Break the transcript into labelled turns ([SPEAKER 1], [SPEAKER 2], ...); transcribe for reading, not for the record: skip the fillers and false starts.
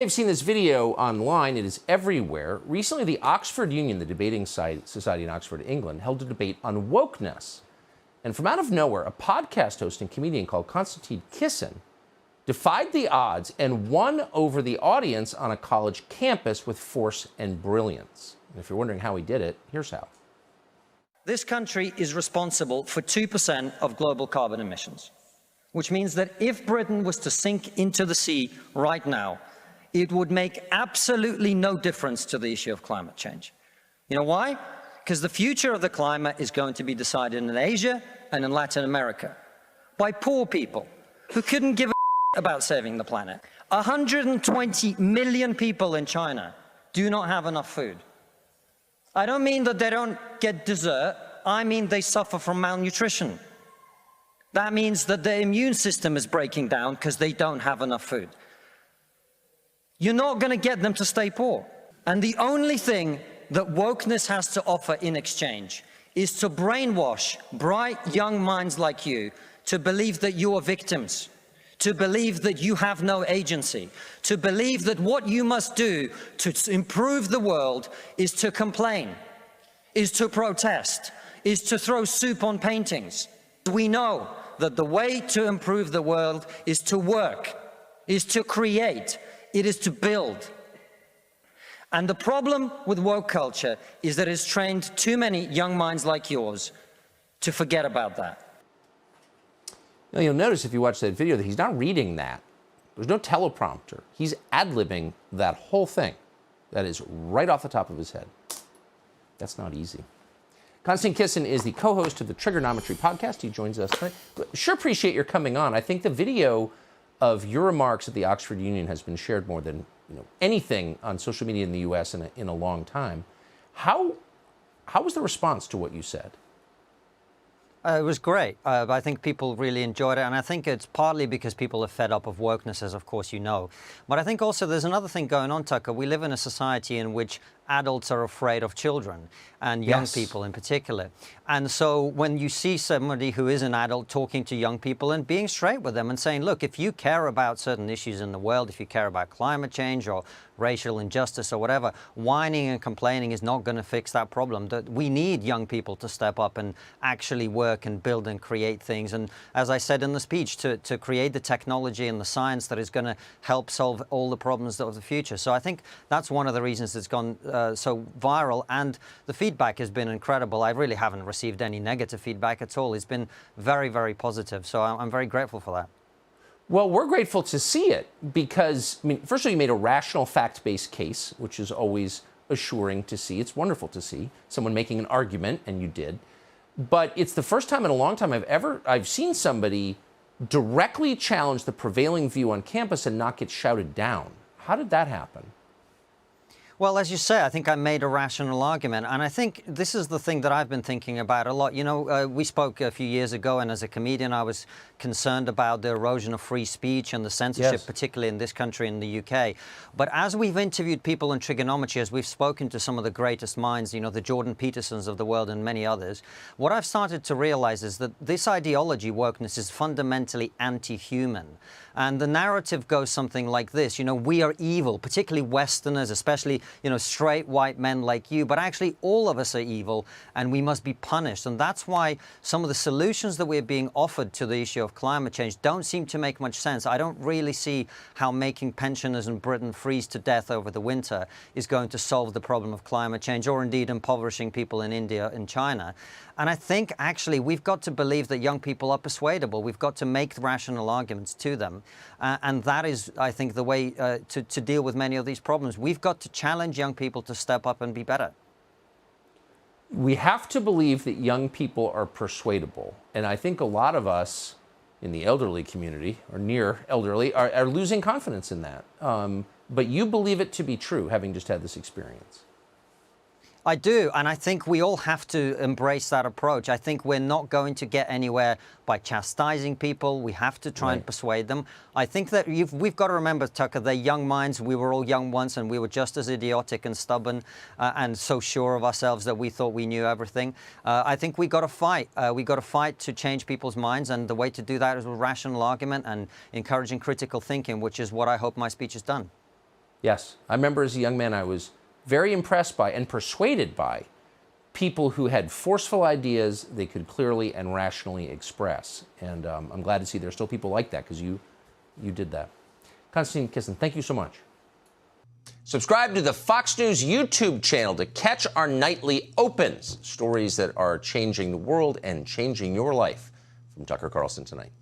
[SPEAKER 1] I've seen this video online. It is everywhere. Recently, the Oxford Union, the debating society in Oxford, England, held a debate on wokeness. And from out of nowhere, a podcast host and comedian called Konstantin Kisin defied the odds and won over the audience on a college campus with force and brilliance. And if you're wondering how he did it, here's how.
[SPEAKER 2] This country is responsible for 2% of global carbon emissions, which means that if Britain was to sink into the sea right now, it would make absolutely no difference to the issue of climate change. You know why? Because the future of the climate is going to be decided in Asia and in Latin America by poor people who couldn't give a about saving the planet. 120 million people in China do not have enough food. I don't mean that they don't get dessert, I mean they suffer from malnutrition. That means that their immune system is breaking down because they don't have enough food. You're not going to get them to stay poor. And the only thing that wokeness has to offer in exchange is to brainwash bright young minds like you to believe that you are victims, to believe that you have no agency, to believe that what you must do to improve the world is to complain, is to protest, is to throw soup on paintings. We know that the way to improve the world is to work, is to create, it is to build. And the problem with woke culture is that it's trained too many young minds like yours to forget about that.
[SPEAKER 1] Now, you'll notice if you watch that video that he's not reading that. There's no teleprompter. He's ad-libbing that whole thing. That is right off the top of his head. That's not easy. Konstantin Kisin is the co-host of the Trigonometry podcast. He joins us tonight. Sure appreciate your coming on. I think the video of your remarks at the Oxford Union has been shared more than anything on social media in the U.S. in a long time. How was the response to what you said?
[SPEAKER 2] It was great. I think people really enjoyed it, and I think it's partly because people are fed up of wokeness, as of course you know. But I think also there's another thing going on, Tucker. We live in a society in which adults are afraid of children, and young people in particular. And so when you see somebody who is an adult talking to young people and being straight with them and saying, look, if you care about certain issues in the world, if you care about climate change or racial injustice or whatever, whining and complaining is not going to fix that problem. That we need young people to step up and actually work and build and create things. And as I said in the speech, to create the technology and the science that is going to help solve all the problems of the future. So I think that's one of the reasons it's gone so viral, and the feedback has been incredible. I really haven't received any negative feedback at all. It's been very, very positive. So I'm very grateful for that.
[SPEAKER 1] Well, we're grateful to see it because, first of all, you made a rational, fact-based case, which is always assuring to see. It's wonderful to see someone making an argument, and you did. But it's the first time in a long time I've seen somebody directly challenge the prevailing view on campus and not get shouted down. How did that happen?
[SPEAKER 2] Well, as you say, I think I made a rational argument, and I think this is the thing that I've been thinking about a lot. You know, we spoke a few years ago, and as a comedian, I was concerned about the erosion of free speech and the censorship, particularly in this country, in the UK. But as we've interviewed people in trigonometry, as we've spoken to some of the greatest minds, you know, the Jordan Petersons of the world and many others, what I've started to realize is that this ideology, wokeness, is fundamentally anti-human. And the narrative goes something like this, you know, we are evil, particularly Westerners, especially, you know, straight white men like you, but actually all of us are evil and we must be punished. And that's why some of the solutions that we're being offered to the issue of climate change don't seem to make much sense. I don't really see how making pensioners in Britain freeze to death over the winter is going to solve the problem of climate change, or indeed impoverishing people in India and China. And I think, actually, we've got to believe that young people are persuadable. We've got to make rational arguments to them. And that is, I think, the way to deal with many of these problems. We've got to challenge young people to step up and be better.
[SPEAKER 1] We have to believe that young people are persuadable. And I think a lot of us in the elderly community, or near elderly, are losing confidence in that. But you believe it to be true, having just had this experience.
[SPEAKER 2] I do, and I think we all have to embrace that approach. I think we're not going to get anywhere by chastising people. We have to try and persuade them. I think that we've got to remember, Tucker, they're young minds. We were all young once, and we were just as idiotic and stubborn and so sure of ourselves that we thought we knew everything. I think we got to fight. We got to fight to change people's minds, and the way to do that is with rational argument and encouraging critical thinking, which is what I hope my speech has done.
[SPEAKER 1] Yes, I remember as a young man I was very impressed by and persuaded by people who had forceful ideas they could clearly and rationally express. And I'm glad to see there's still people like that, because you did that. Konstantin Kisin, thank you so much. Subscribe to the Fox News YouTube channel to catch our nightly opens, stories that are changing the world and changing your life. From Tucker Carlson tonight.